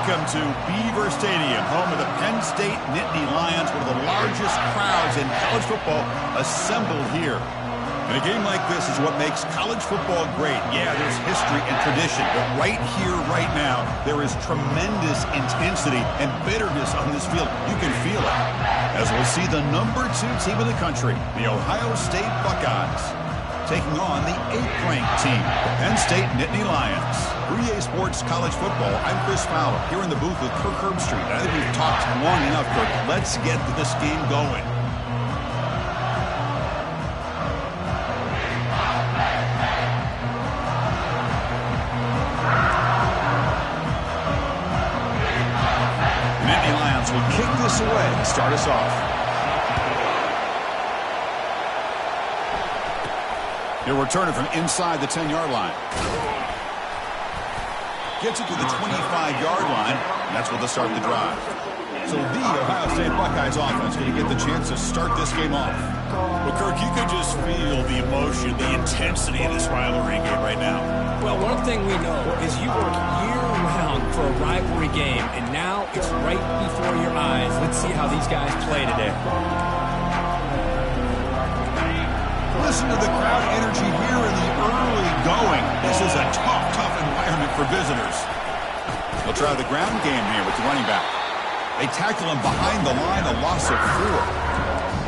Welcome to Beaver Stadium, home of the Penn State Nittany Lions, one of the largest crowds in college football assembled here. And a game like this is what makes college football great. Yeah, there's history and tradition, but right here, right now, there is tremendous intensity and bitterness on this field. You can feel it. As we'll see the #2 team in the country, the Ohio State Buckeyes, taking on the 8th-ranked team, the Penn State Nittany Lions. For EA Sports College Football, I'm Chris Fowler, here in the booth with Kirk Herbstreit. I think we've talked long enough, Kirk. Let's get this game going. The Nittany Lions will kick this away to start us off. He'll return it from inside the 10-yard line. Gets it to the 25-yard line, and that's where they'll start the drive. So the Ohio State Buckeyes offense going to get the chance to start this game off. Well, Kirk, you could just feel the emotion, the intensity in this rivalry game right now. Well, one thing we know is you work year-round for a rivalry game, and now it's right before your eyes. Let's see how these guys play today. Listen to the crowd energy here in the early going. This is a tough environment for visitors. They'll try the ground game here with the running back. They tackle him behind the line, a loss of 4.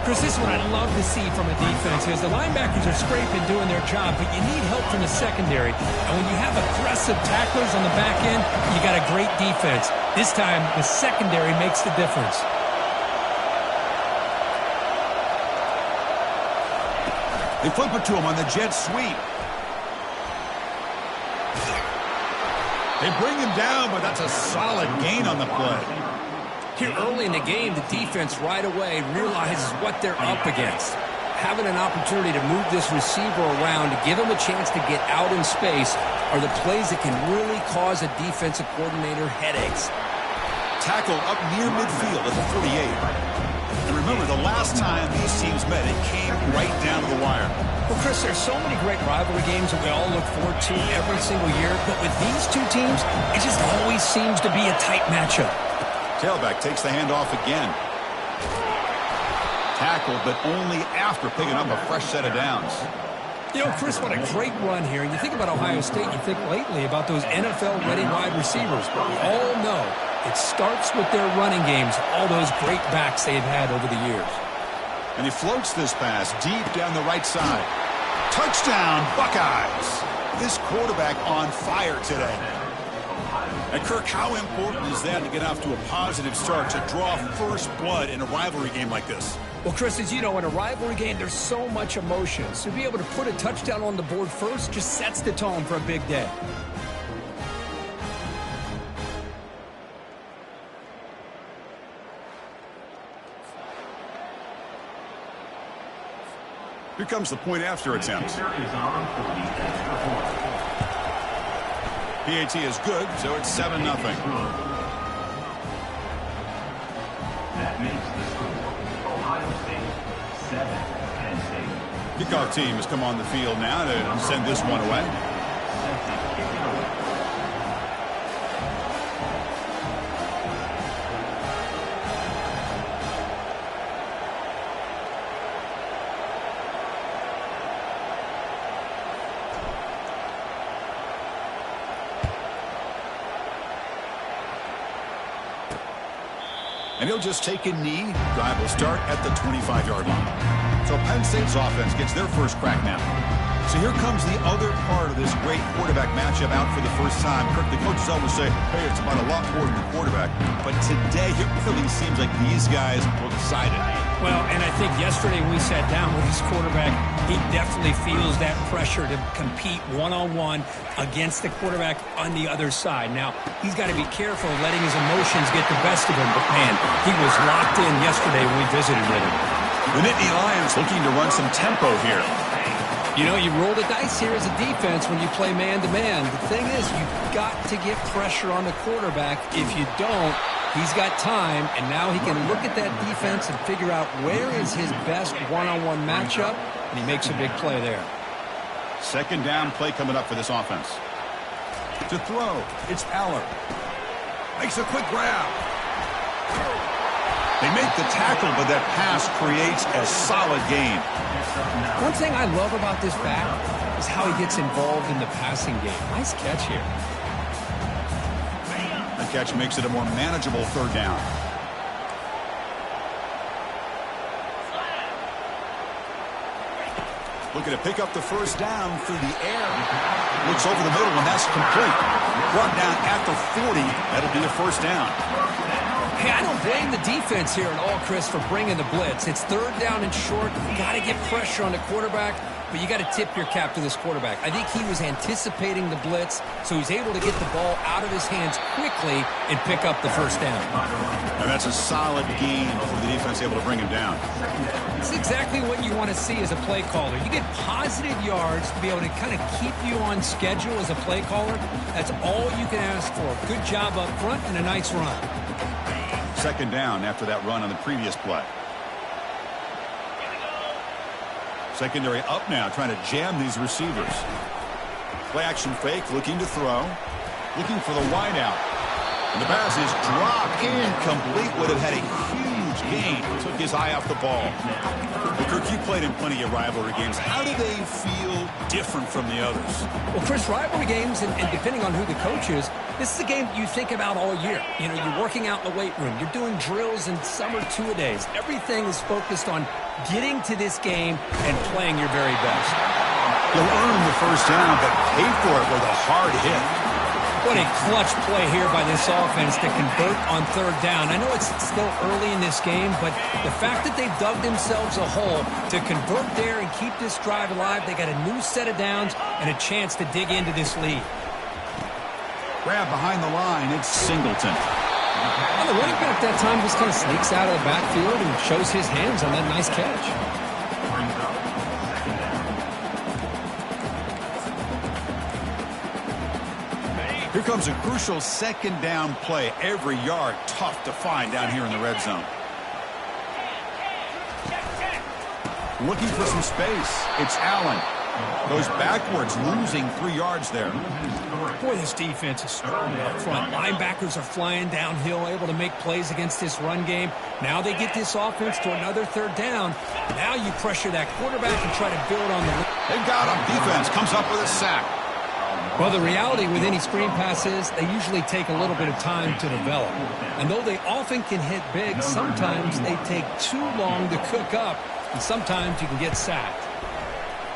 Chris, this is what I love to see from a defense is the linebackers are scraping, doing their job, but you need help from the secondary. And when you have aggressive tacklers on the back end, you got a great defense. This time, the secondary makes the difference. They flip it to him on the jet sweep. They bring him down, but that's a solid gain on the play. Here early in the game, the defense right away realizes what they're up against. Having an opportunity to move this receiver around to give him a chance to get out in space are the plays that can really cause a defensive coordinator headaches. Tackle up near midfield at the 48. And remember, the last time these teams met, it came right down to the wire. Well, Chris, there's so many great rivalry games that we all look forward to every single year, but with these two teams, it just always seems to be a tight matchup. Tailback takes the handoff again. Tackled, but only after picking up a fresh set of downs. You know, Chris, what a great run here. You think about Ohio State, you think lately about those NFL-ready wide receivers, but we all know it starts with their running games, all those great backs they've had over the years. And he floats this pass deep down the right side. Touchdown, Buckeyes. This quarterback on fire today. And Kirk, how important is that to get off to a positive start, to draw first blood in a rivalry game like this? Well, Chris, as you know, in a rivalry game, there's so much emotion. So to be able to put a touchdown on the board first just sets the tone for a big day. Here comes the point after attempt. PAT is good, so it's 7-0. That makes the score Ohio State 7, Penn State. Kickoff team has come on the field now to send this one away. And he'll just take a knee. Drive will start at the 25-yard line. So Penn State's offense gets their first crack now. So here comes the other part of this great quarterback matchup out for the first time. Kirk, the coaches always say, hey, it's about a lot more than the quarterback. But today, it really seems like these guys will decide it. Well, and I think yesterday we sat down with his quarterback. He definitely feels that pressure to compete one-on-one against the quarterback on the other side. Now, he's got to be careful letting his emotions get the best of him. But, man, he was locked in yesterday when we visited with him. The Nittany Lions looking to run some tempo here. You know, you roll the dice here as a defense when you play man-to-man. The thing is, you've got to get pressure on the quarterback. If you don't, he's got time, and now he can look at that defense and figure out where is his best one-on-one matchup, and he makes a big play there. Second down play coming up for this offense. To throw, it's Aller. Makes a quick grab. They make the tackle, but that pass creates a solid gain. One thing I love about this back is how he gets involved in the passing game. Nice catch here. The catch makes it a more manageable third down. Looking to pick up the first down through the air. Looks over the middle, and that's complete. Brought down at the 40. That'll be a first down. Hey, I don't blame the defense here at all, Chris, for bringing the blitz. It's third down and short. You got to get pressure on the quarterback, but you got to tip your cap to this quarterback. I think he was anticipating the blitz, so he's able to get the ball out of his hands quickly and pick up the first down. And that's a solid gain for the defense, able to bring him down. It's exactly what you want to see as a play caller. You get positive yards to be able to kind of keep you on schedule as a play caller. That's all you can ask for. Good job up front and a nice run. Second down after that run on the previous play. Secondary up now, trying to jam these receivers. Play action fake, looking to throw. Looking for the wide out. And the pass is dropped. Incomplete. Would have had a huge gain. Took his eye off the ball. But Kirk, you played in plenty of rivalry games. How do they feel different from the others? Well, Chris, rivalry games, and depending on who the coach is, this is a game you think about all year. You know, you're working out in the weight room. You're doing drills and summer two-a-days. Everything is focused on getting to this game and playing your very best. You'll earn the first down, but pay for it with a hard hit. What a clutch play here by this offense to convert on third down. I know it's still early in this game, but the fact that they've dug themselves a hole to convert there and keep this drive alive, they got a new set of downs and a chance to dig into this lead. Grab behind the line, it's Singleton. Well, the running back that time just kind of sneaks out of the backfield and shows his hands on that nice catch. Here comes a crucial second down play. Every yard tough to find down here in the red zone. Looking for some space. It's Allen. Goes backwards, losing 3 yards there. Boy, this defense is strong up front. Linebackers are flying downhill, able to make plays against this run game. Now they get this offense to another third down. Now you pressure that quarterback and try to build on the... They've got him. Defense comes up with a sack. Well, the reality with any screen pass is they usually take a little bit of time to develop. And though they often can hit big, sometimes they take too long to cook up, and sometimes you can get sacked.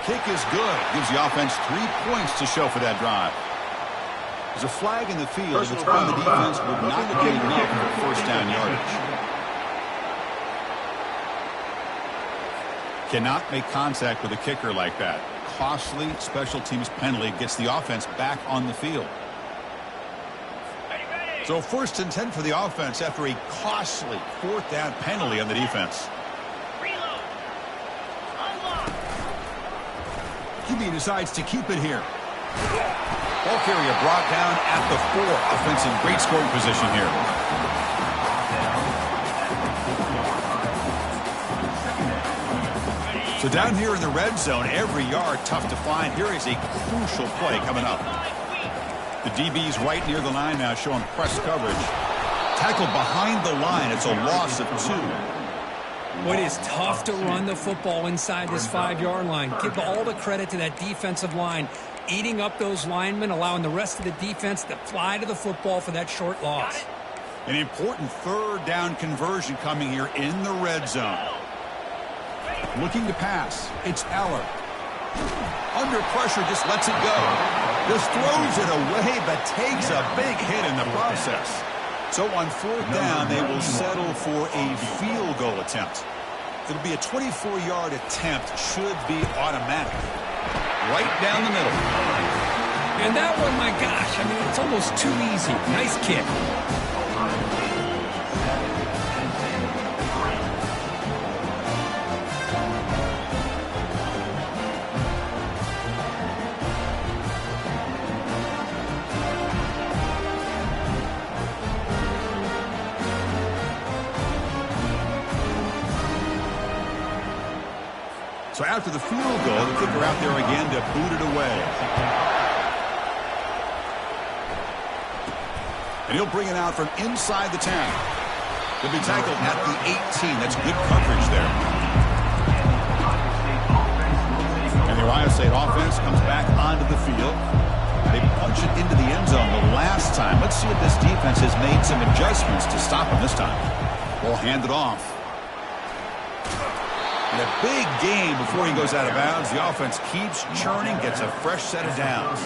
Kick is good. Gives the offense 3 points to show for that drive. There's a flag in the field. It's when the defense would not be enough for first down yardage. Cannot make contact with a kicker like that. Costly special teams penalty gets the offense back on the field. So 1st and 10 for the offense after a costly 4th down penalty on the defense. QB decides to keep it here. Ball carrier brought down at the 4. Offense in great scoring position here. So down here in the red zone, every yard tough to find. Here is a crucial play coming up. The DB's right near the line now, showing press coverage. Tackled behind the line. It's a loss of 2. Well, it is tough to run the football inside this 5-yard line. Give all the credit to that defensive line, eating up those linemen, allowing the rest of the defense to fly to the football for that short loss. An important third down conversion coming here in the red zone. Looking to pass. It's Eller. Under pressure, just lets it go. Just throws it away, but takes a big hit in the process. So on 4th down, they will settle for a field goal attempt. It'll be a 24-yard attempt. Should be automatic. Right down the middle. And that one, my gosh, I mean, it's almost too easy. Nice kick. So after the field goal, the kicker out there again to boot it away. And And he'll bring it out from inside the 10. He'll be tackled at the 18. That's good coverage there. And the Ohio State offense comes back onto the field. They punch it into the end zone the last time. Let's see if this defense has made some adjustments to stop him this time. Ball handed off. And a big game before he goes out of bounds. The offense keeps churning, gets a fresh set of downs.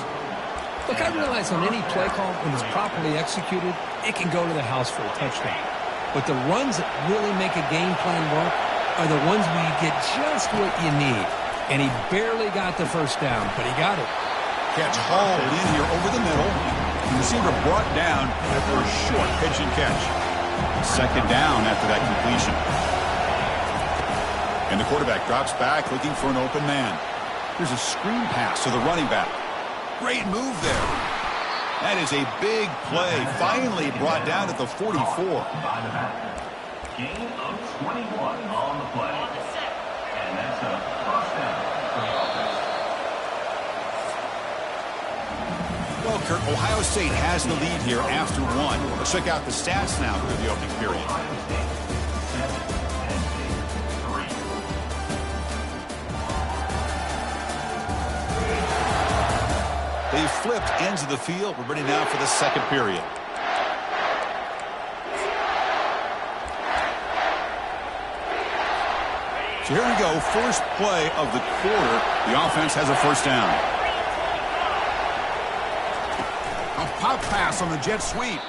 Look, I realize on any play call, when it's properly executed, it can go to the house for a touchdown. But the runs that really make a game plan work are the ones where you get just what you need. And he barely got the first down, but he got it. Catch hauled in here over the middle. The receiver brought down after a short pitch and catch. Second down after that completion. And the quarterback drops back looking for an open man. Here's a screen pass to the running back. Great move there. That is a big play. Finally brought down at the 44. By the back. Gain of 21 on the play. And that's a first down for the offense. Well, Kurt, Ohio State has the lead here after one. Let's check out the stats now through the opening period. Ohio State, 7, Penn State, 3. They've flipped ends of the field. We're ready now for the second period. So here we go. First play of the quarter. The offense has a first down. A pop pass on the jet sweep.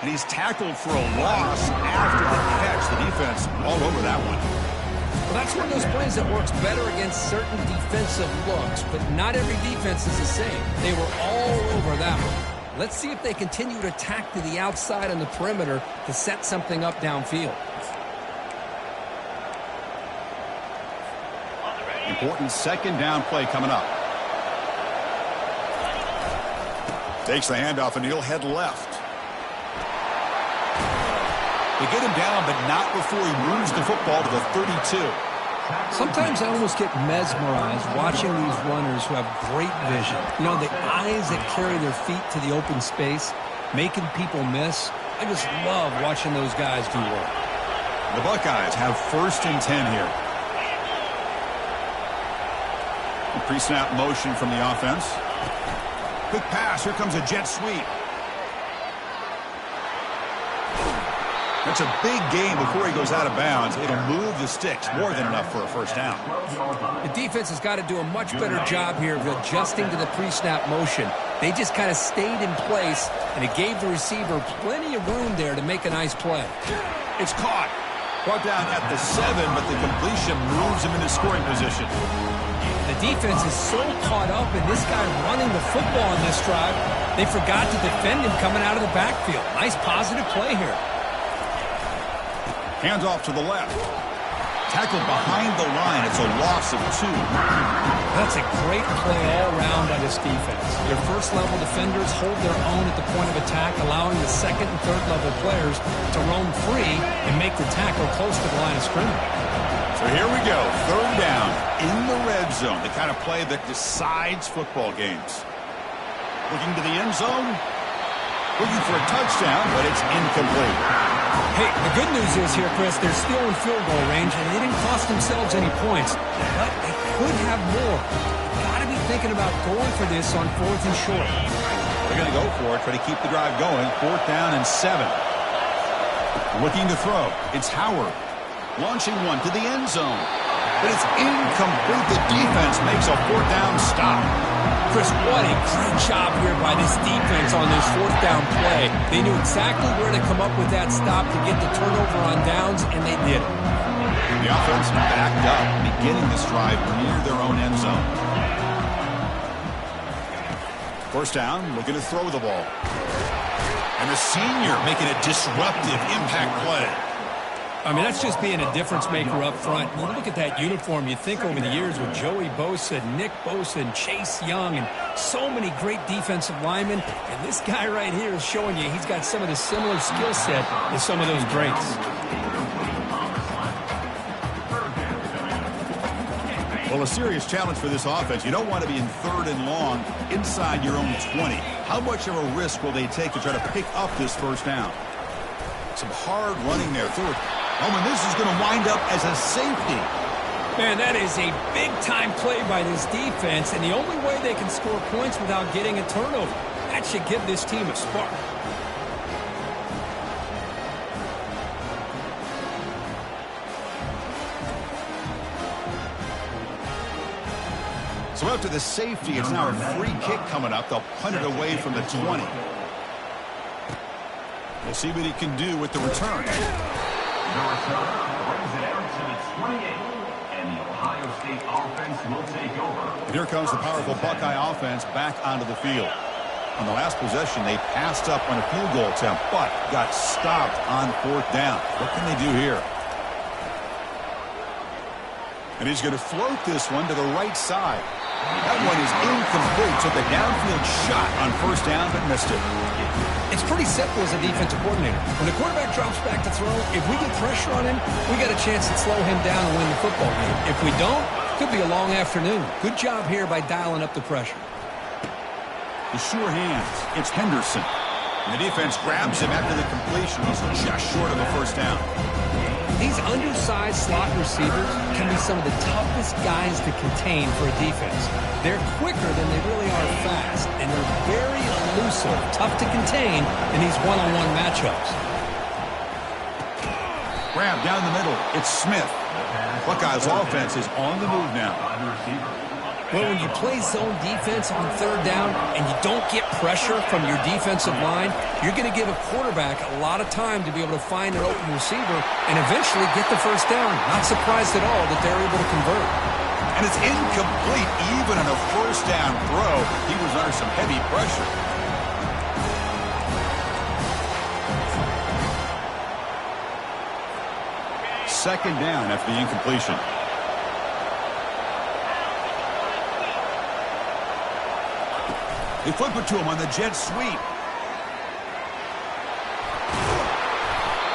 And he's tackled for a loss after the catch. The defense all over that one. Well, that's one of those plays that works better against certain defensive looks, but not every defense is the same. They were all over that one. Let's see if they continue to attack to the outside on the perimeter to set something up downfield. Important second down play coming up. Takes the handoff and he'll head left. They get him down, but not before he moves the football to the 32. Sometimes I almost get mesmerized watching these runners who have great vision. You know, the eyes that carry their feet to the open space, making people miss. I just love watching those guys do work. The Buckeyes have first and 10 here. Pre-snap motion from the offense. Quick pass. Here comes a jet sweep. That's a big game before he goes out of bounds. It'll move the sticks more than enough for a first down. The defense has got to do a much better job here of adjusting to the pre-snap motion. They just kind of stayed in place, and it gave the receiver plenty of room there to make a nice play. It's caught. Brought down at the 7, but the completion moves him into scoring position. The defense is so caught up in this guy running the football in this drive, they forgot to defend him coming out of the backfield. Nice positive play here. Hands off to the left. Tackled behind the line. It's a loss of 2. That's a great play all around by this defense. Their first-level defenders hold their own at the point of attack, allowing the second- and third-level players to roam free and make the tackle close to the line of scrimmage. So here we go. Third down in the red zone. The kind of play that decides football games. Looking to the end zone. Looking for a touchdown, but it's incomplete. Hey, the good news is here, Chris, they're still in field goal range, and they didn't cost themselves any points. But they could have more. Got to be thinking about going for this on 4th and short. They're going to go for it, try to keep the drive going. 4th down and 7. Looking to throw. It's Howard. Launching one to the end zone. But it's incomplete. The defense makes a 4th down stop. Chris, what a great job here by this defense on this 4th down play. They knew exactly where to come up with that stop to get the turnover on downs, and they did it. The offense backed up, beginning this drive near their own end zone. First down, looking to throw the ball. And the senior making a disruptive impact play. I mean, that's just being a difference maker up front. When you look at that uniform, you think over the years with Joey Bosa, Nick Bosa, and Chase Young, and so many great defensive linemen. And this guy right here is showing you he's got some of the similar skill set as some of those greats. Well, a serious challenge for this offense. You don't want to be in 3rd and long inside your own 20. How much of a risk will they take to try to pick up this first down? Some hard running there through it. Oh, and this is going to wind up as a safety. Man, that is a big-time play by this defense, and the only way they can score points without getting a turnover. That should give this team a spark. So after the safety, it's now a free kick coming up. They'll punt it away from the 20. We'll see what he can do with the return. The return brings it out to the 28. And the Ohio State offense will take over. And here comes the powerful Buckeye offense back onto the field. On the last possession, they passed up on a field goal attempt, but got stopped on fourth down. What can they do here? And he's going to float this one to the right side. That one is incomplete. Took a downfield shot on first down, but missed it. It's pretty simple as a defensive coordinator. When the quarterback drops back to throw, if we get pressure on him, we got a chance to slow him down and win the football game. If we don't, it could be a long afternoon. Good job here by dialing up the pressure. The sure hands. It's Henderson. And the defense grabs him after the completion. He's just short of a first down. These undersized slot receivers can be some of the toughest guys to contain for a defense. They're quicker than they really are fast, and they're very elusive, tough to contain in these one-on-one matchups. Grab down the middle. It's Smith. Buckeyes offense is on the move now. Well, when you play zone defense on third down and you don't get pressure from your defensive line, you're going to give a quarterback a lot of time to be able to find an open receiver and eventually get the first down. Not surprised at all that they're able to convert. And it's incomplete even on a first down throw. He was under some heavy pressure. Second down after the incompletion. They flip it to him on the jet sweep.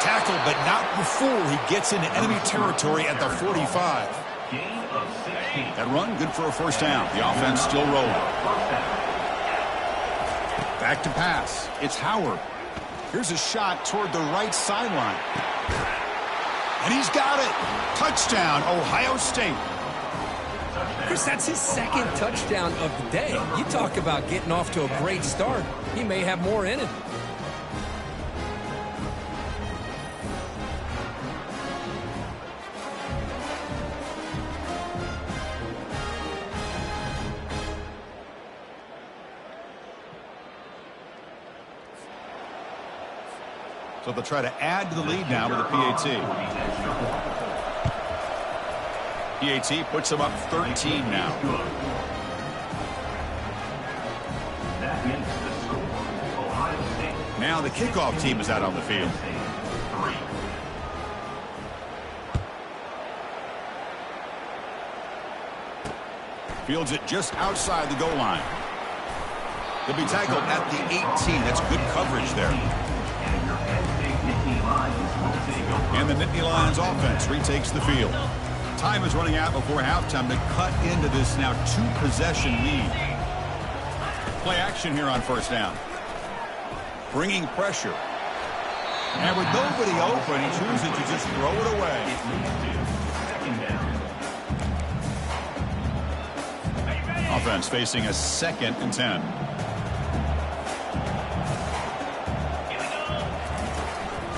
Tackled, but not before he gets into enemy territory at the 45. Gain of 16. That run, good for a first down. The offense still rolling. Back to pass. It's Howard. Here's a shot toward the right sideline. And he's got it. Touchdown, Ohio State. Chris, that's his second touchdown of the day. You talk about getting off to a great start. He may have more in him. So they'll try to add to the lead now with a PAT. PAT puts them up 13 now. That makes the score. Ohio State. Now the kickoff team is out on the field. 3. Fields it just outside the goal line. They'll be tackled at the 18. That's good coverage there. And the Nittany Lions offense retakes the field. Time is running out before halftime to cut into this now two-possession lead. Play action here on first down. Bringing pressure. And with nobody open, he chooses to just throw it away. Offense facing a 2nd and 10.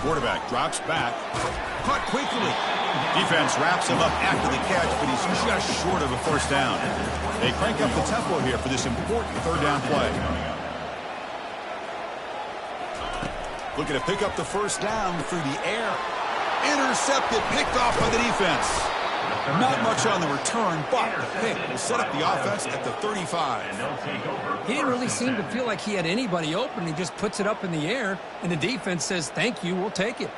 Quarterback drops back. Caught quickly. Defense wraps him up after the catch, but he's just short of a first down. They crank up the tempo here for this important third down play. Looking to pick up the first down through the air. Intercepted, picked off by the defense. Not much on the return, but the pick will set up the offense at the 35. He didn't really seem to feel like he had anybody open. He just puts it up in the air, and the defense says, thank you, we'll take it.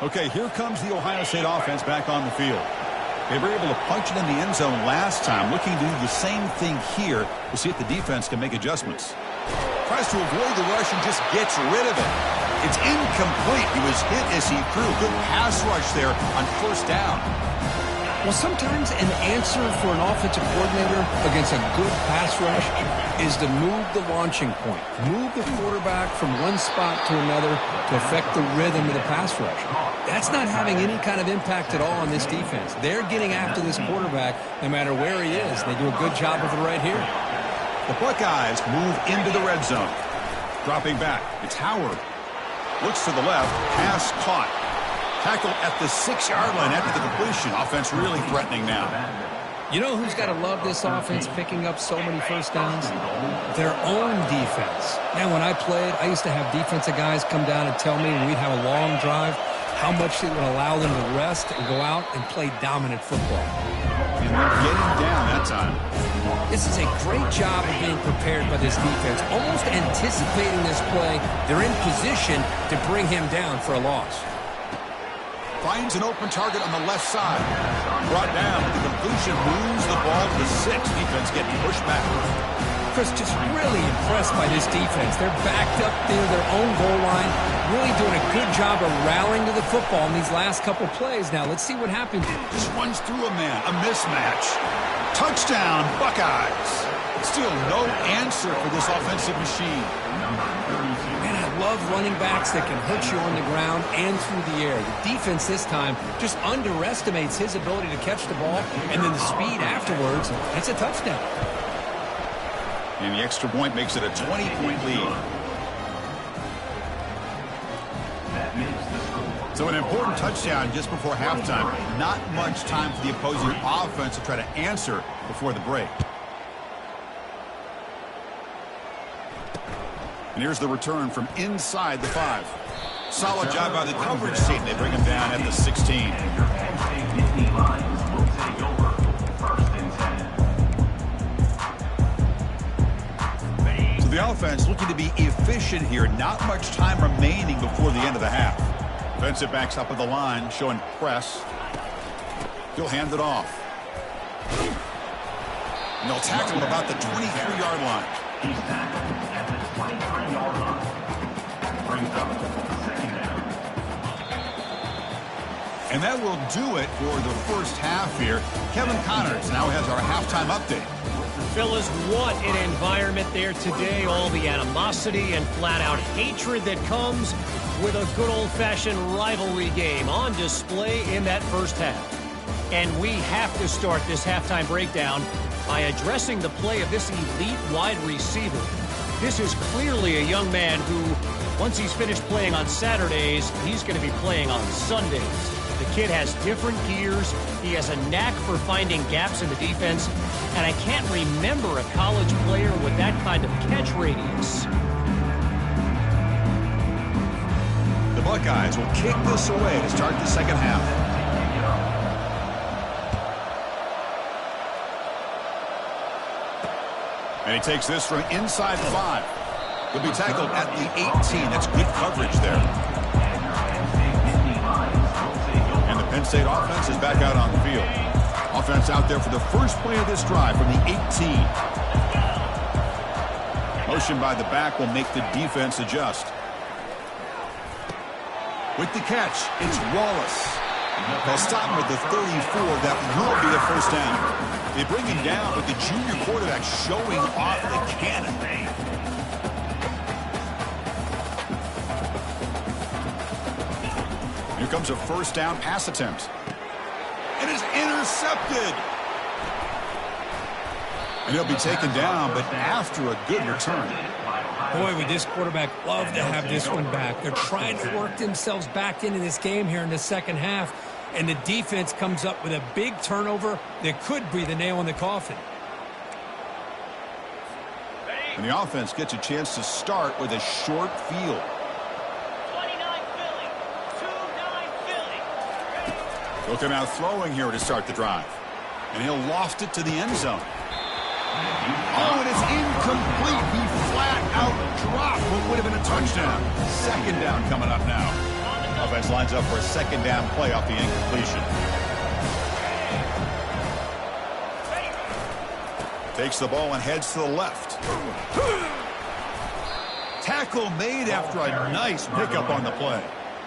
Okay, here comes the Ohio State offense back on the field. They were able to punch it in the end zone last time. Looking to do the same thing here. We'll see if the defense can make adjustments. Tries to avoid the rush and just gets rid of it. It's incomplete. He was hit as he threw. Good pass rush there on first down. Well, sometimes an answer for an offensive coordinator against a good pass rush is to move the launching point. Move the quarterback from one spot to another to affect the rhythm of the pass rush. That's not having any kind of impact at all on this defense. They're getting after this quarterback no matter where he is. They do a good job of it right here. The Buckeyes move into the red zone. Dropping back, it's Howard. Looks to the left, pass caught. Tackle at the 6-yard line after the completion. Offense really threatening now. You know who's got to love this offense picking up so many first downs? Their own defense. Man, when I played, I used to have defensive guys come down and tell me when we'd have a long drive how much it would allow them to rest and go out and play dominant football. And they're getting down that time. This is a great job of being prepared by this defense. Almost anticipating this play, they're in position to bring him down for a loss. Finds an open target on the left side. Brought down, but the completion moves the ball to the 6. Defense getting pushed back. Chris, just really impressed by this defense. They're backed up near their own goal line, really doing a good job of rallying to the football in these last couple plays. Now, let's see what happens. Just runs through a man, a mismatch. Touchdown, Buckeyes. Still no answer for this offensive machine. Man, I love running backs that can hurt you on the ground and through the air. The defense this time just underestimates his ability to catch the ball, and then the speed afterwards. That's a touchdown. And the extra point makes it a 20-point lead. So an important touchdown just before halftime. Not much time for the opposing offense to try to answer before the break. And here's the return from inside the 5. Solid job by the coverage team. They bring him down at the 16. So the offense looking to be efficient here. Not much time remaining before the end of the half. Defensive backs up at the line, showing press. He'll hand it off. And they'll tackle him about the 23-yard line. He's tackled at the 23-yard line. Brings up second down. And that will do it for the first half here. Kevin Connors now has our halftime update. Fellas, what an environment there today. All the animosity and flat-out hatred that comes with a good old-fashioned rivalry game on display in that first half. And we have to start this halftime breakdown by addressing the play of this elite wide receiver. This is clearly a young man who, once he's finished playing on Saturdays, he's going to be playing on Sundays. The kid has different gears. He has a knack for finding gaps in the defense. And I can't remember a college player with that kind of catch radius. The Buckeyes will kick this away to start the second half. And he takes this from inside the 5. He'll be tackled at the 18. That's good coverage there. And the Penn State offense is back out on the field. Offense out there for the first play of this drive from the 18. Motion by the back will make the defense adjust. With the catch, it's Wallace. They'll stop him at the 34. That will be a first down. They bring him down with the junior quarterback showing off the cannon. Here comes a first down pass attempt. And it's intercepted. And he'll be taken down, but after a good return. Boy, would this quarterback love to have this one back. They're trying to work themselves back into this game here in the second half, and the defense comes up with a big turnover that could be the nail in the coffin. And the offense gets a chance to start with a short field. 29 Philly, 2-9 Philly. He'll come out throwing here to start the drive. And he'll loft it to the end zone. Oh, and it's incomplete. He flat out dropped what would have been a touchdown. Second down coming up now. Offense lines up for a second down play off the incompletion. Takes the ball and heads to the left. Tackle made after a nice pickup on the play.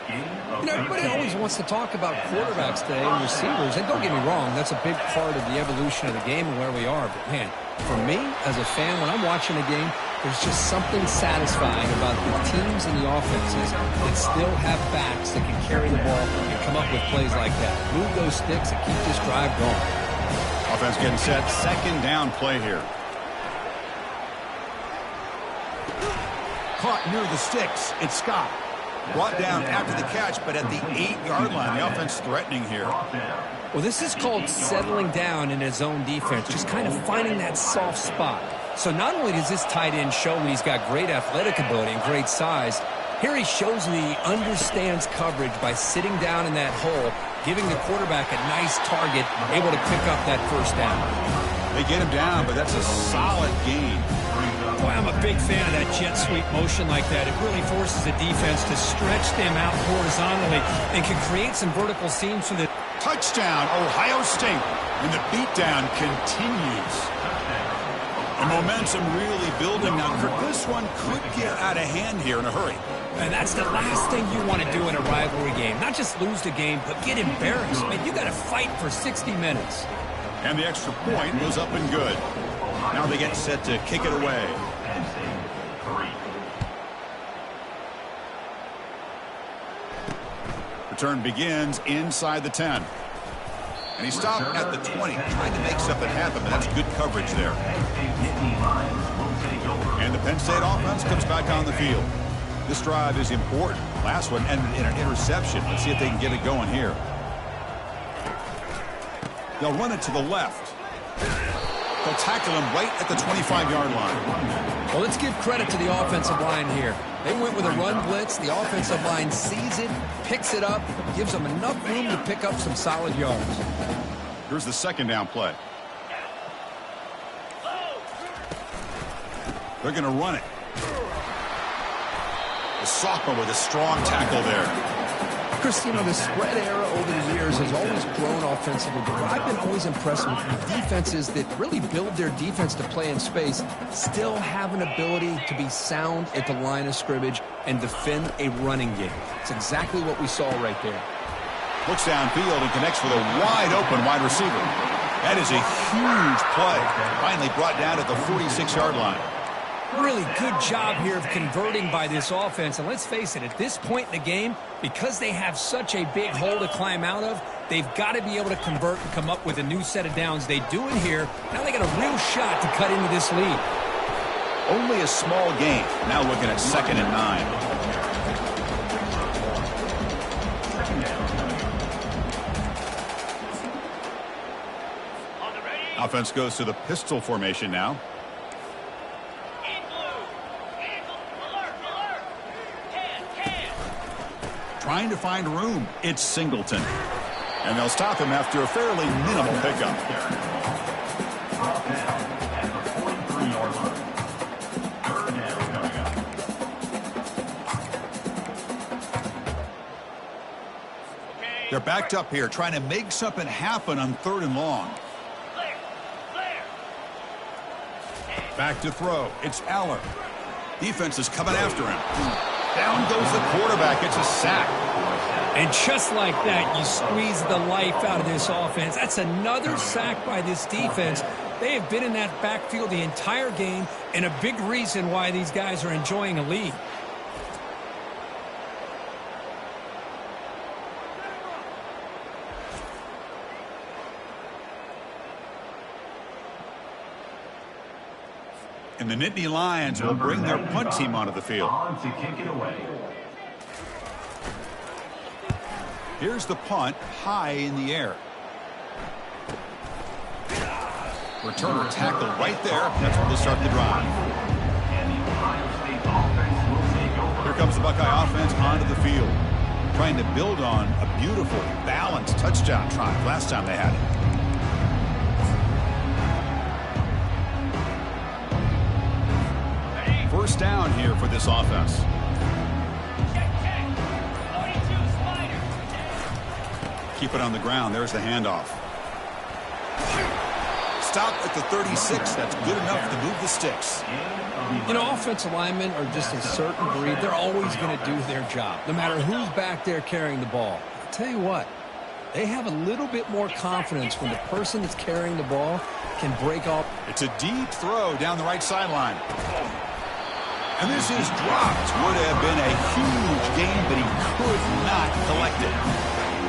You know, everybody always wants to talk about quarterbacks today and receivers, and don't get me wrong, that's a big part of the evolution of the game and where we are. But, man, for me, as a fan, when I'm watching a game, there's just something satisfying about the teams and the offenses that still have backs that can carry the ball and come up with plays like that. Move those sticks and keep this drive going. Offense getting set. Second down play here. Caught near the sticks. It's Scott. Brought down after the catch, but at the 8-yard line. The offense threatening here. Well, this is called settling down in his own defense, just kind of finding that soft spot. So not only does this tight end show he's got great athletic ability and great size, here he shows that he understands coverage by sitting down in that hole, giving the quarterback a nice target, able to pick up that first down. They get him down, but that's a solid gain. Boy, I'm a big fan of that jet sweep motion like that. It really forces the defense to stretch them out horizontally and can create some vertical seams for the Touchdown, Ohio State. And the beatdown continues. The momentum really building now. This one could get out of hand here in a hurry. And that's the last thing you want to do in a rivalry game. Not just lose the game, but get embarrassed. Man, you got to fight for 60 minutes. And the extra point was up and good. Now they get set to kick it away. Return begins inside the 10. And he stopped at the 20, trying to make something happen, but that's good coverage there. And the Penn State offense comes back on the field. This drive is important. Last one ended in an interception. Let's see if they can get it going here. They'll run it to the left. They'll tackle him right at the 25-yard line. Well, let's give credit to the offensive line here. They went with a run blitz. The offensive line sees it, picks it up, gives them enough room to pick up some solid yards. Here's the second down play. They're going to run it. The sophomore with a strong tackle there. Chris, you know, the spread era over the years has always grown offensively, but what I've been always impressed with defenses that really build their defense to play in space still have an ability to be sound at the line of scrimmage and defend a running game. It's exactly what we saw right there. Looks downfield and connects with a wide-open wide receiver. That is a huge play. Finally brought down at the 46-yard line. Really good job here of converting by this offense. And let's face it, at this point in the game, because they have such a big hole to climb out of, they've got to be able to convert and come up with a new set of downs. They do it here. Now they got a real shot to cut into this lead. Only a small gain. Now looking at 2nd and 9. Offense goes to the pistol formation now. Trying to find room. It's Singleton. And they'll stop him after a fairly minimal pickup. They're backed up here, trying to make something happen on 3rd and long. Back to throw. It's Aller. Defense is coming after him. Down goes the quarterback. It's a sack. And just like that, you squeeze the life out of this offense. That's another sack by this defense. They have been in that backfield the entire game, and a big reason why these guys are enjoying a lead. And the Nittany Lions will bring their punt team onto the field. On to kick it away. Here's the punt, high in the air. Returner tackled right there. That's where they'll start the drive. And the Ohio State offense will take over. Here comes the Buckeye offense onto the field, trying to build on a beautiful, balanced touchdown drive last time they had it. First down here for this offense. Keep it on the ground. There's the handoff. stop at the 36. That's good enough to move the sticks. You know, offensive linemen are just a certain breed. They're always going to do their job, no matter who's back there carrying the ball. I'll tell you what, they have a little bit more confidence when the person that's carrying the ball can break off. It's a deep throw down the right sideline. And this is dropped. Would have been a huge gain, but he could not collect it.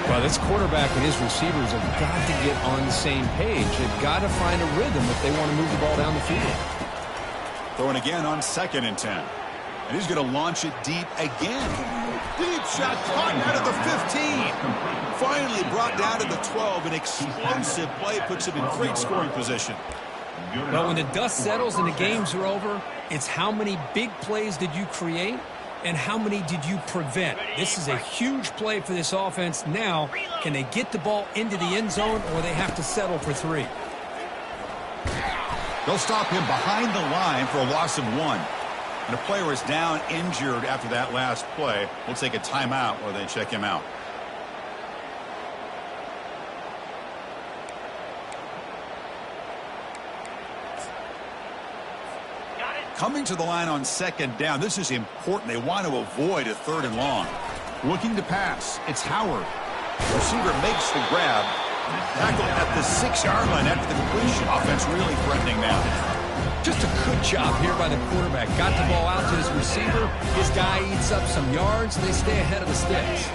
Well, this quarterback and his receivers have got to get on the same page. They've got to find a rhythm if they want to move the ball down the field. Throwing again on 2nd and 10. And he's going to launch it deep again. Deep shot caught out of the 15. Finally brought down to the 12. An explosive play puts him in great scoring position. Well, when the dust settles and the games are over, it's how many big plays did you create and how many did you prevent. This is a huge play for this offense. Now, can they get the ball into the end zone or they have to settle for 3? They'll stop him behind the line for a loss of 1. And a player is down injured after that last play. We'll take a timeout while they check him out. Coming to the line on 2nd down. This is important. They want to avoid a 3rd and long. Looking to pass. It's Howard. Receiver makes the grab. Tackle at the 6-yard line after the completion. Offense really threatening now. Just a good job here by the quarterback. Got the ball out to his receiver. His guy eats up some yards, and they stay ahead of the sticks.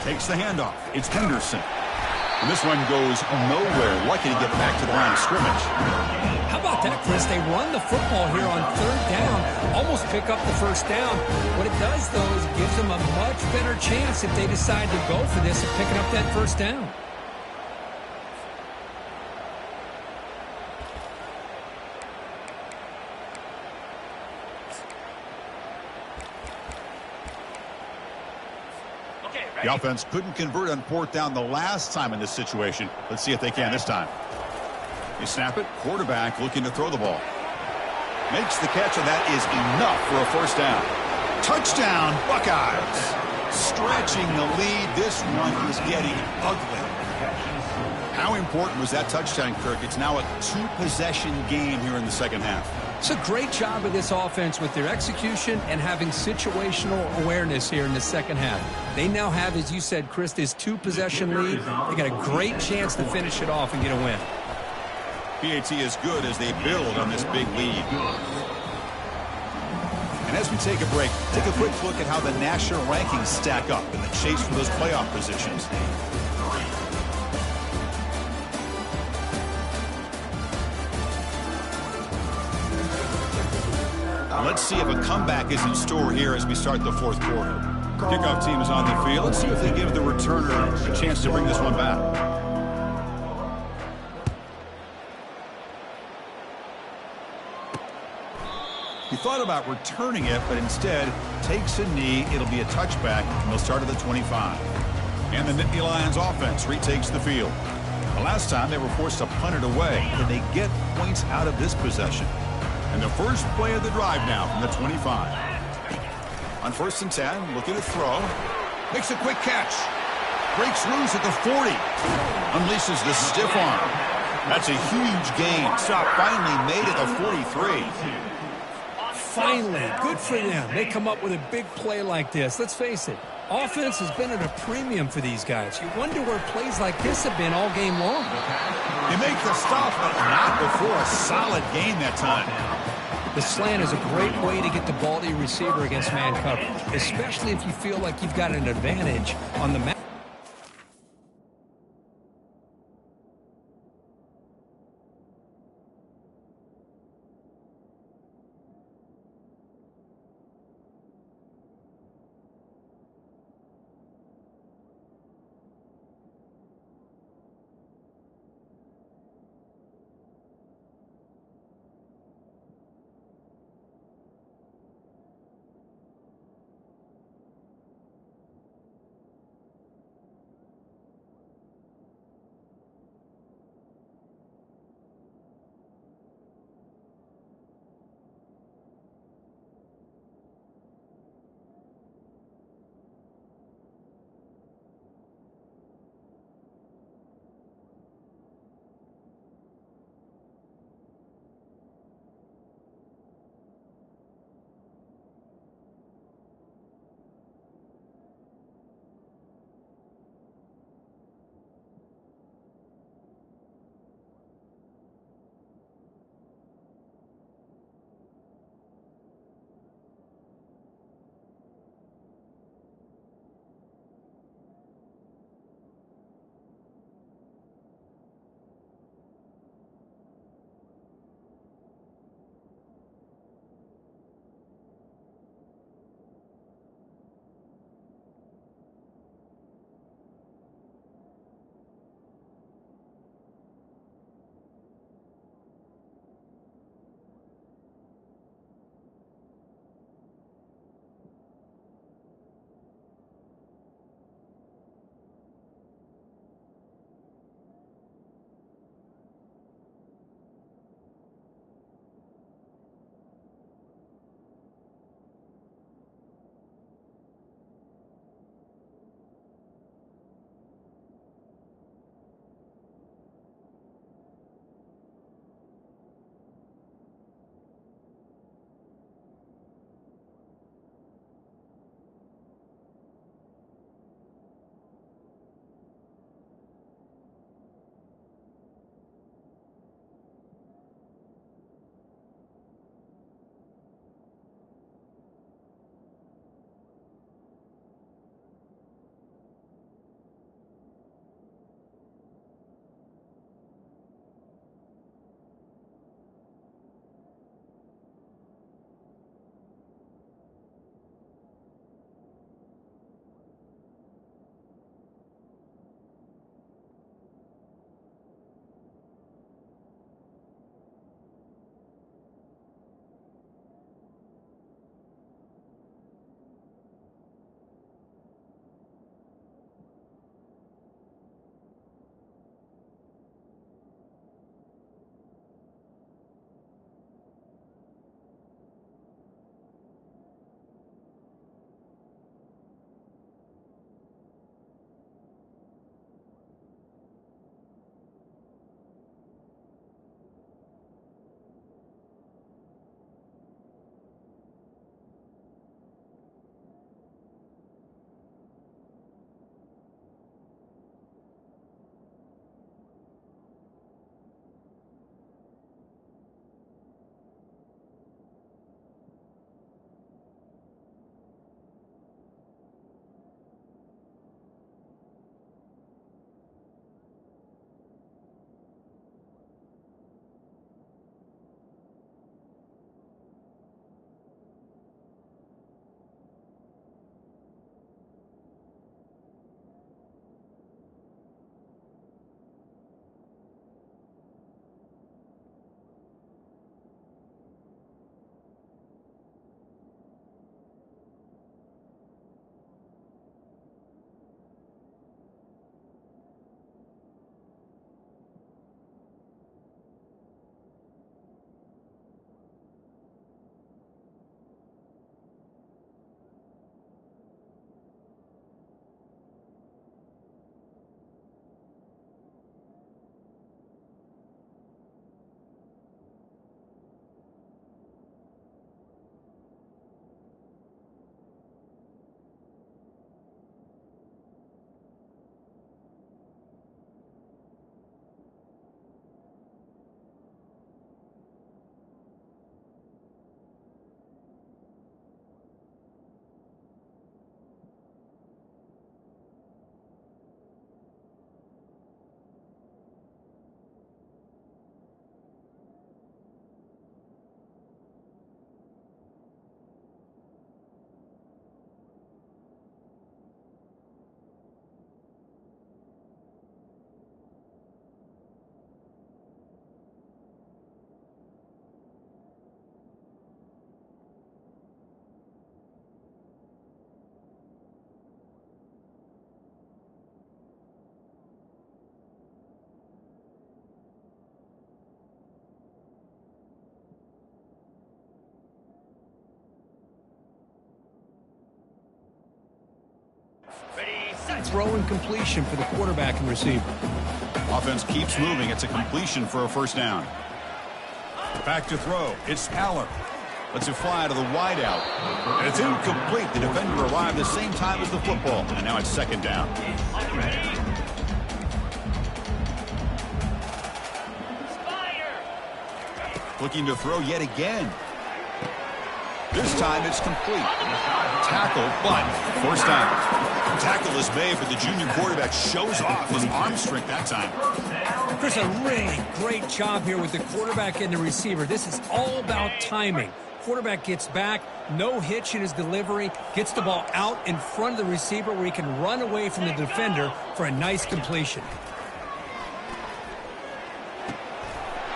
Takes the handoff. It's Henderson. And this one goes nowhere. Lucky to get back to the line of scrimmage. How about that, Chris? They run the football here on 3rd down, almost pick up the 1st down. What it does, though, is it gives them a much better chance if they decide to go for this of picking up that 1st down. The offense couldn't convert on 4th down the last time in this situation. Let's see if they can this time. They snap it. Quarterback looking to throw the ball. Makes the catch, and that is enough for a 1st down. Touchdown, Buckeyes. Stretching the lead. This one is getting ugly. How important was that touchdown, Kirk? It's now a 2-possession game here in the 2nd half. It's a great job of this offense with their execution and having situational awareness here in the 2nd half. They now have, as you said, Chris, this 2-possession lead. They got a great chance to finish it off and get a win. PAT is good as they build on this big lead. And as we take a break, take a quick look at how the national rankings stack up in the chase for those playoff positions. Let's see if a comeback is in store here as we start the 4th quarter. Kickoff team is on the field. Let's see if they give the returner a chance to bring this one back. He thought about returning it, but instead takes a knee. It'll be a touchback, and they'll start at the 25. And the Nittany Lions offense retakes the field. The last time they were forced to punt it away. Can they get points out of this possession? And the first play of the drive now from the 25. On 1st and 10, looking to throw. Makes a quick catch. Breaks loose at the 40. Unleashes the stiff arm. That's a huge gain. Stop finally made at the 43. Finally, good for them. They come up with a big play like this. Let's face it, offense has been at a premium for these guys. You wonder where plays like this have been all game long. They make the stop, but not before a solid gain that time. The slant is a great way to get the ball to your receiver against man coverage, especially if you feel like you've got an advantage on the mat. throw and completion for the quarterback and receiver. Offense keeps moving. It's a completion for a first down. Back to throw. It's Aller. Lets it fly to the wideout. And it's incomplete. The defender arrived the same time as the football. And now it's second down. Looking to throw yet again. This time it's complete. Tackle, but first down. Tackle is made, but the junior quarterback shows off his arm strength that time. Chris, a really great job here with the quarterback and the receiver. This is all about timing. Quarterback gets back, no hitch in his delivery, gets the ball out in front of the receiver where he can run away from the defender for a nice completion.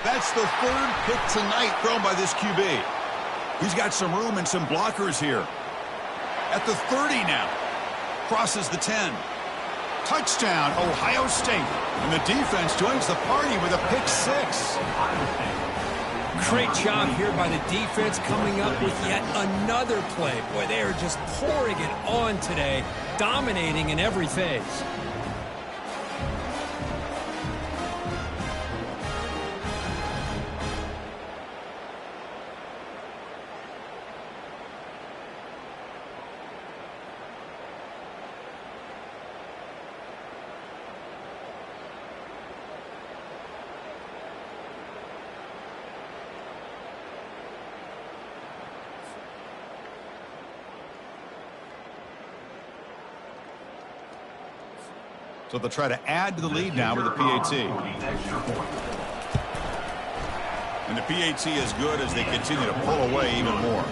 That's the third pick tonight thrown by this QB. He's got some room and some blockers here. At the 30 now. Crosses the 10. Touchdown, Ohio State. And the defense joins the party with a pick six. Great job here by the defense coming up with yet another play. Boy, they are just pouring it on today, dominating in every phase. So they'll try to add to the lead now with the PAT. And the PAT is good as they continue to pull away even more.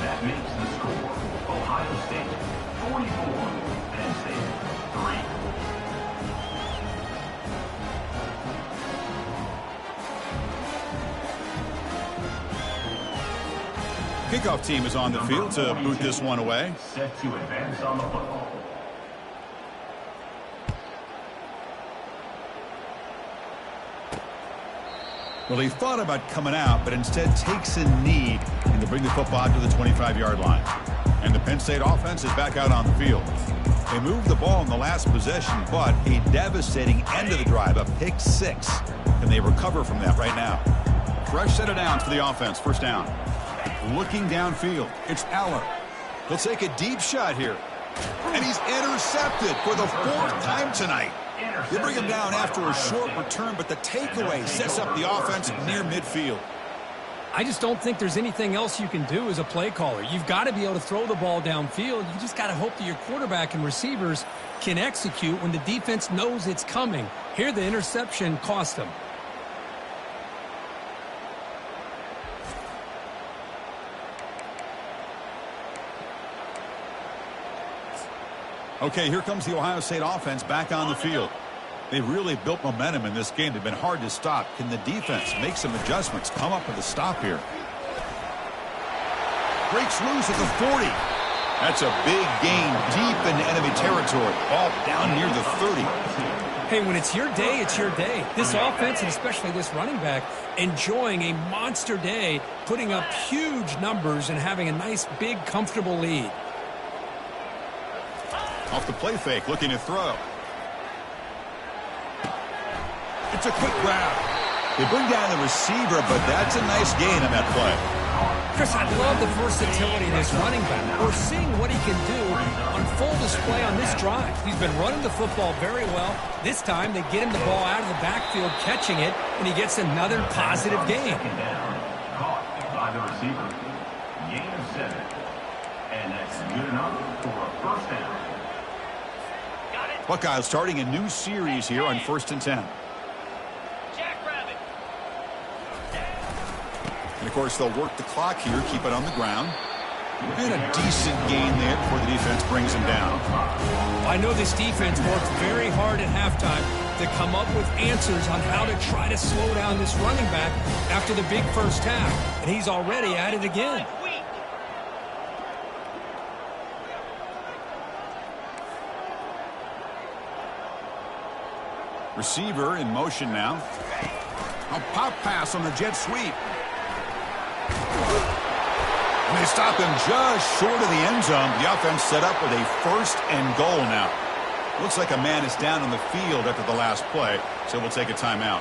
That makes the score Ohio State 44, Penn State 3. Kickoff team is on the field to boot this one away. Set to advance on the football. Well, he thought about coming out, but instead takes a knee and to bring the football out to the 25-yard line. And the Penn State offense is back out on the field. They moved the ball in the last possession, but a devastating end of the drive, a pick six. And they recover from that right now. Fresh set of downs for the offense, first down. Looking downfield, it's Aller. He'll take a deep shot here. And he's intercepted for the fourth time tonight. They bring him down after a short return, but the takeaway sets up the offense near midfield. I just don't think there's anything else you can do as a play caller. You've got to be able to throw the ball downfield. You just got to hope that your quarterback and receivers can execute when the defense knows it's coming. Here, the interception cost them. Okay, here comes the Ohio State offense back on the field. They've really built momentum in this game. They've been hard to stop. Can the defense make some adjustments? Come up with a stop here. Breaks loose at the 40. That's a big gain deep into enemy territory. Ball down near the 30. Hey, when it's your day, it's your day. This offense, and especially this running back, enjoying a monster day, putting up huge numbers and having a nice, big, comfortable lead. Off the play fake, looking to throw. It's a quick grab. They bring down the receiver, but that's a nice gain on that play. Chris, I love the versatility of this running back. We're seeing what he can do on full display on this drive. He's been running the football very well. This time, they get him the ball out of the backfield, catching it, and he gets another positive gain. Caught by the receiver. Gain of 7. And that's good enough for a first down. Buckeyes starting a new series here on 1st and 10. Jackrabbit. And, of course, they'll work the clock here, keep it on the ground. And a decent gain there before the defense brings him down. I know this defense worked very hard at halftime to come up with answers on how to try to slow down this running back after the big first half. And he's already at it again. Receiver in motion now. A pop pass on the jet sweep. And they stop him just short of the end zone. The offense set up with a 1st and goal now. Looks like a man is down on the field after the last play, so we'll take a timeout.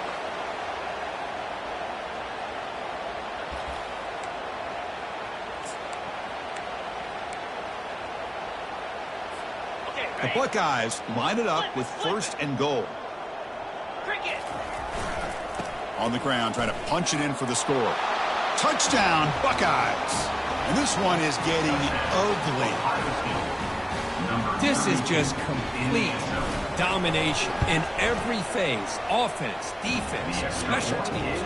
The Buckeyes line it up with 1st and goal. Cricket. On the ground, trying to punch it in for the score. Touchdown, Buckeyes. And this one is getting ugly. This is just complete domination in every phase. Offense, defense, special teams.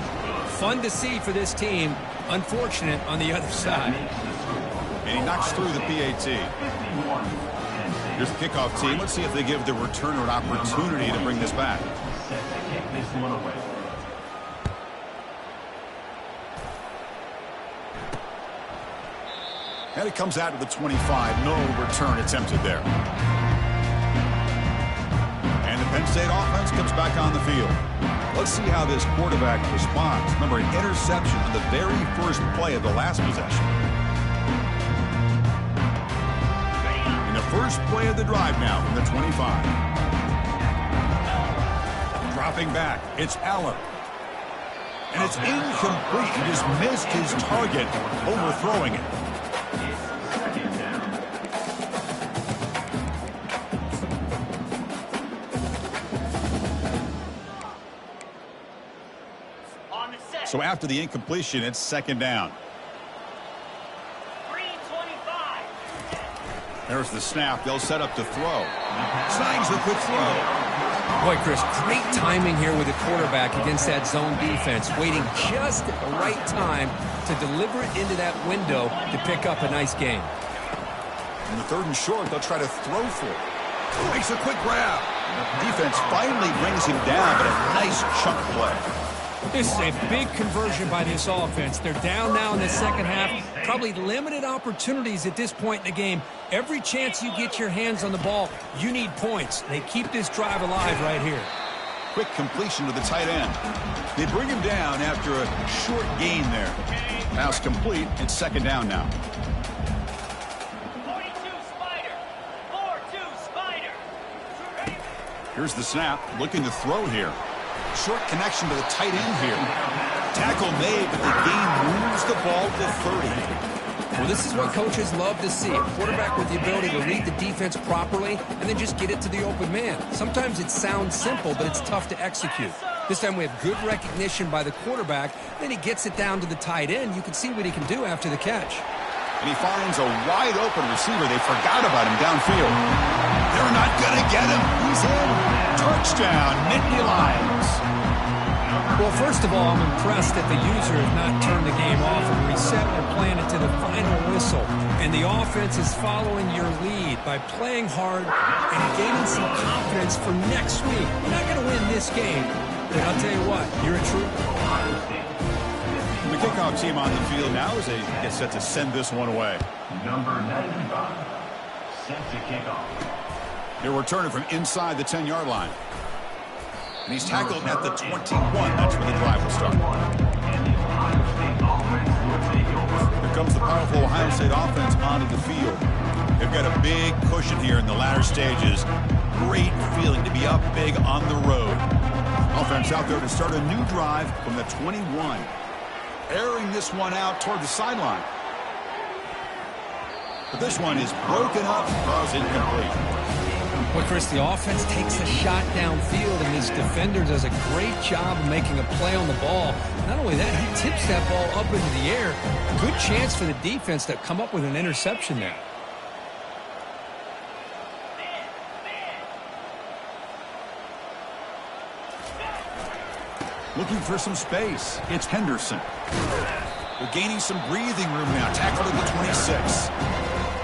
Fun to see for this team. Unfortunate on the other side. And he knocks through the PAT. Here's the kickoff team. Let's see if they give the returner an opportunity to bring this back. Set to kick this one away. And it comes out to the 25. No return attempted there. And the Penn State offense comes back on the field. Let's see how this quarterback responds. Remember, an interception on the very first play of the last possession. In the first play of the drive now from the 25. Dropping back, it's Allen. And it's incomplete. He just missed his target, overthrowing it. So after the incompletion, it's 2nd down. 3:25. There's the snap. They'll set up to throw. Snags the quick throw. Boy, Chris, great timing here with the quarterback against that zone defense, waiting just at the right time to deliver it into that window to pick up a nice gain. In the 3rd and short, they'll try to throw for it. Makes a quick grab. Defense finally brings him down, but a nice chunk play. This is a big conversion by this offense. They're down now in the second half. Probably limited opportunities at this point in the game. Every chance you get your hands on the ball, you need points. They keep this drive alive right here. Quick completion to the tight end. They bring him down after a short gain there. Pass complete. It's 2nd down now. 42 Spider. 4-2 Spider. Here's the snap. Looking to throw here. Short connection to the tight end here. Tackle made, but the game moves the ball to 30. Well, this is what coaches love to see. A quarterback with the ability to read the defense properly and then just get it to the open man. Sometimes it sounds simple, but it's tough to execute. This time we have good recognition by the quarterback. Then he gets it down to the tight end. You can see what he can do after the catch. And he finds a wide open receiver. They forgot about him downfield. They're not going to get him. He's in. Touchdown, Nittany Lions. Well, first of all, I'm impressed that the user has not turned the game off and reset and playing it to the final whistle. And the offense is following your lead by playing hard and gaining some confidence for next week. You're not going to win this game, but I'll tell you what, you're a trooper. The kickoff team on the field now as they get set to send this one away. Number 95. Set to kick off. They're returning from inside the 10-yard line. And he's tackled at the 21. That's where the drive will start. Here comes the powerful Ohio State offense onto the field. They've got a big cushion here in the latter stages. Great feeling to be up big on the road. Offense out there to start a new drive from the 21. Airing this one out toward the sideline. But this one is broken up because incomplete. Well, Chris, the offense takes a shot downfield, and this defender does a great job of making a play on the ball. Not only that, he tips that ball up into the air. Good chance for the defense to come up with an interception there. Looking for some space. It's Henderson. They're gaining some breathing room now. Tackled at the 26.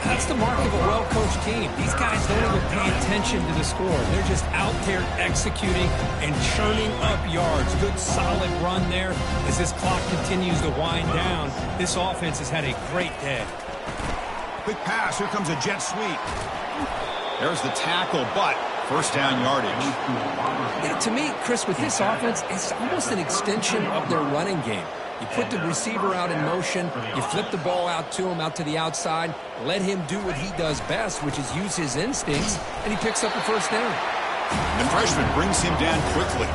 That's the mark of a well-coached team. These guys don't even pay attention to the score. They're just out there executing and churning up yards. Good, solid run there. As this clock continues to wind down, this offense has had a great day. Quick pass. Here comes a jet sweep. There's the tackle, but first down yardage. You know, to me, Chris, with this offense, it's almost an extension of their running game. You put the receiver out in motion. You flip the ball out to him, out to the outside. Let him do what he does best, which is use his instincts, and he picks up a first down. The freshman brings him down quickly.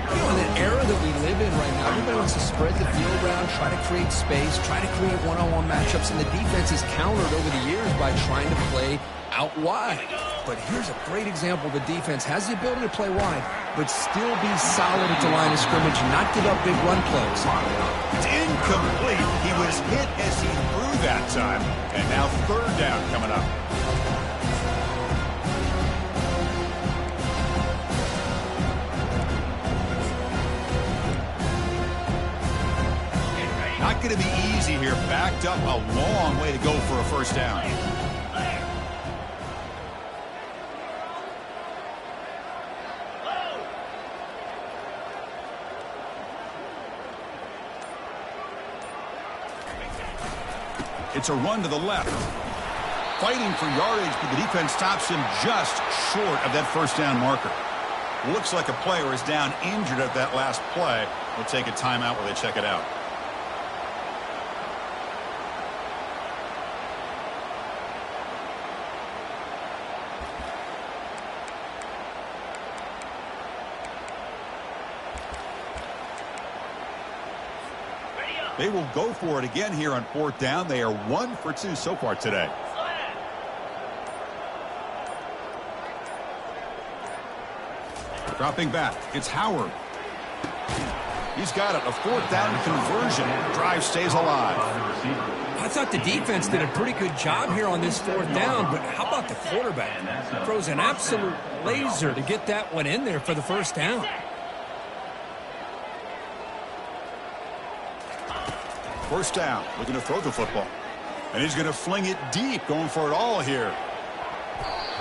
You know, in an era that we live in right now, everybody wants to spread the field around, try to create space, try to create one-on-one matchups, and the defense is countered over the years by trying to play out wide. But here's a great example. The defense has the ability to play wide, but still be solid at the line of scrimmage, not give up big run plays. It's incomplete. He was hit as he threw that time. And now third down coming up. Not going to be easy here. Backed up a long way to go for a first down. It's a run to the left. Fighting for yardage, but the defense stops him just short of that first down marker. Looks like a player is down injured at that last play. We'll take a timeout while they check it out. They will go for it again here on fourth down. They are 1 for 2 so far today. Dropping back, it's Howard. He's got it, a fourth down conversion. Drive stays alive. I thought the defense did a pretty good job here on this fourth down, but how about the quarterback? Throws an absolute laser to get that one in there for the first down. First down, looking to throw the football. And he's going to fling it deep, going for it all here.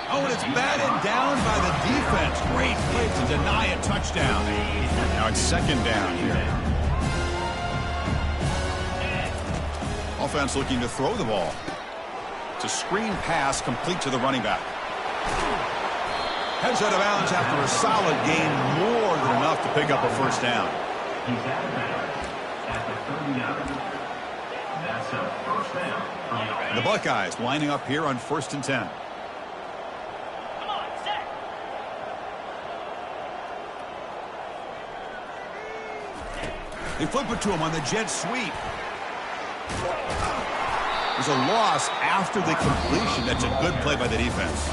Oh, and it's batted down by the defense. Great play to deny a touchdown. Now it's second down here. Offense looking to throw the ball. It's a screen pass complete to the running back. Heads out of bounds after a solid gain, more than enough to pick up a first down. He's out of bounds at the 30-yard. That's a first down for the offense. The Buckeyes lining up here on 1st and 10. Come on, set. They flip it to him on the jet sweep. There's a loss after the completion. That's a good play by the defense.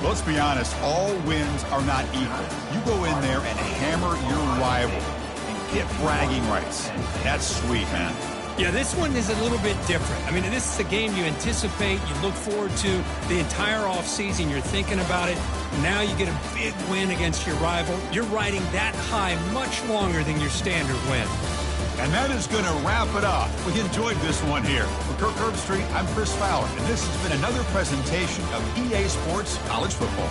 Let's be honest, all wins are not equal. You go in there and hammer your rival and get bragging rights. That's sweet, man. Yeah, this one is a little bit different. I mean, this is a game you anticipate, you look forward to the entire offseason. You're thinking about it. Now you get a big win against your rival. You're riding that high much longer than your standard win. And that is going to wrap it up. We enjoyed this one here. For Kirk Herbstreit, I'm Chris Fowler, and this has been another presentation of EA Sports College Football.